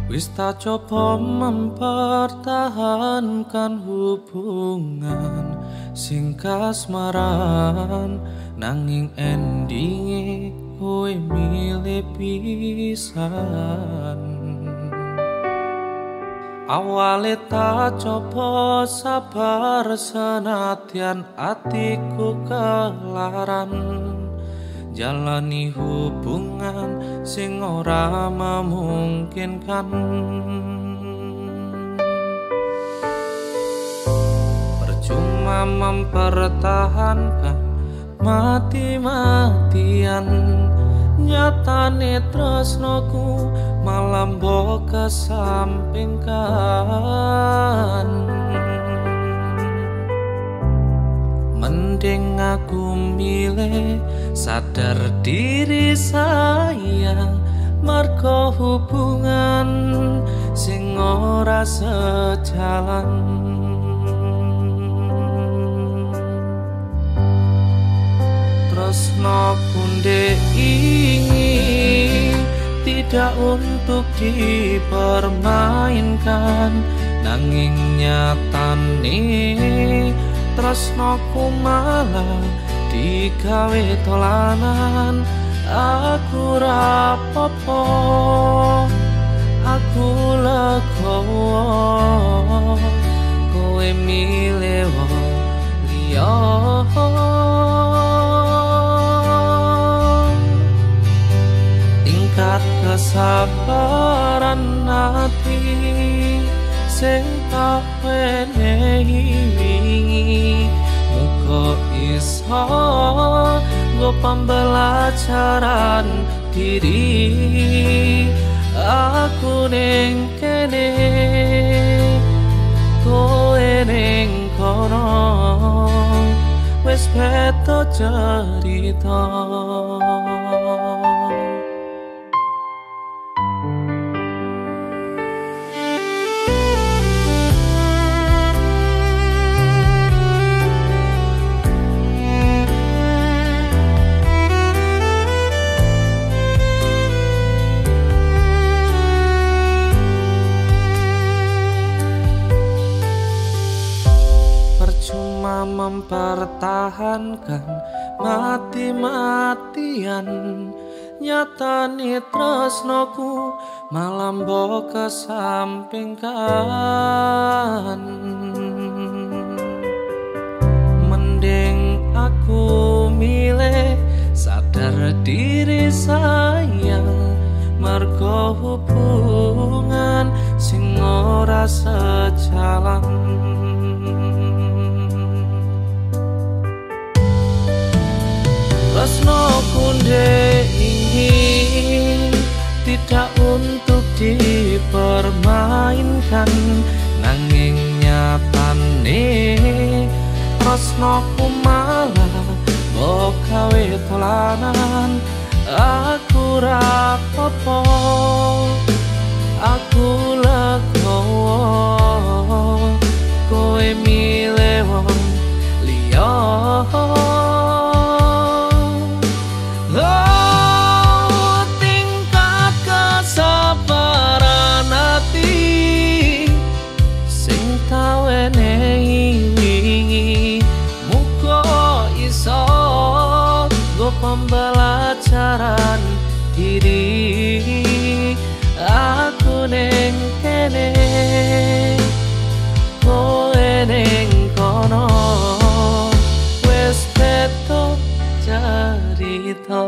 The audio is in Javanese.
Wis tak coba mempertahankan hubungan sing kasmaran, nanging endinge kowe milih pisan. Awale tak coba sabar senadyan atiku kelaran, jalani hubungan sing ora memungkinkan. Percuma mempertahankan mati-matian, nyatane tresnoku malah mbok kesampingkan. Mending aku milih sadar diri sayang, mergo hubungan sing ora sejalan. Tresno punde ingin tidak untuk dipermainkan, nanging nyatane tresnoku malah digawe tolanan. Aku rapopo, aku legowo, kowe milih wong liya. Tingkat kesabaran hati sing tak wenehi, muga iso nggo pembelajaran diri. Aku ning kene, kowe ning kono, wis beda cerita. Mempertahankan mati-matian, nyatane tresnoku malah mbok kesampingkan. Mending aku milih sadar diri sayang, mergo hubungan sing ora sejalan. Tresnoku ndek ingin tidak untuk dipermainkan, nanging nyatane tresnoku malah mbok gawe tolanan. Aku rapopo, aku legowo, kowe milih wong liya. Tingkat kesabaran hati sing tak wenehi, muga iso nggo pembelajaran diri. Aku ning kene, kowe ning kono, wis beda cerita.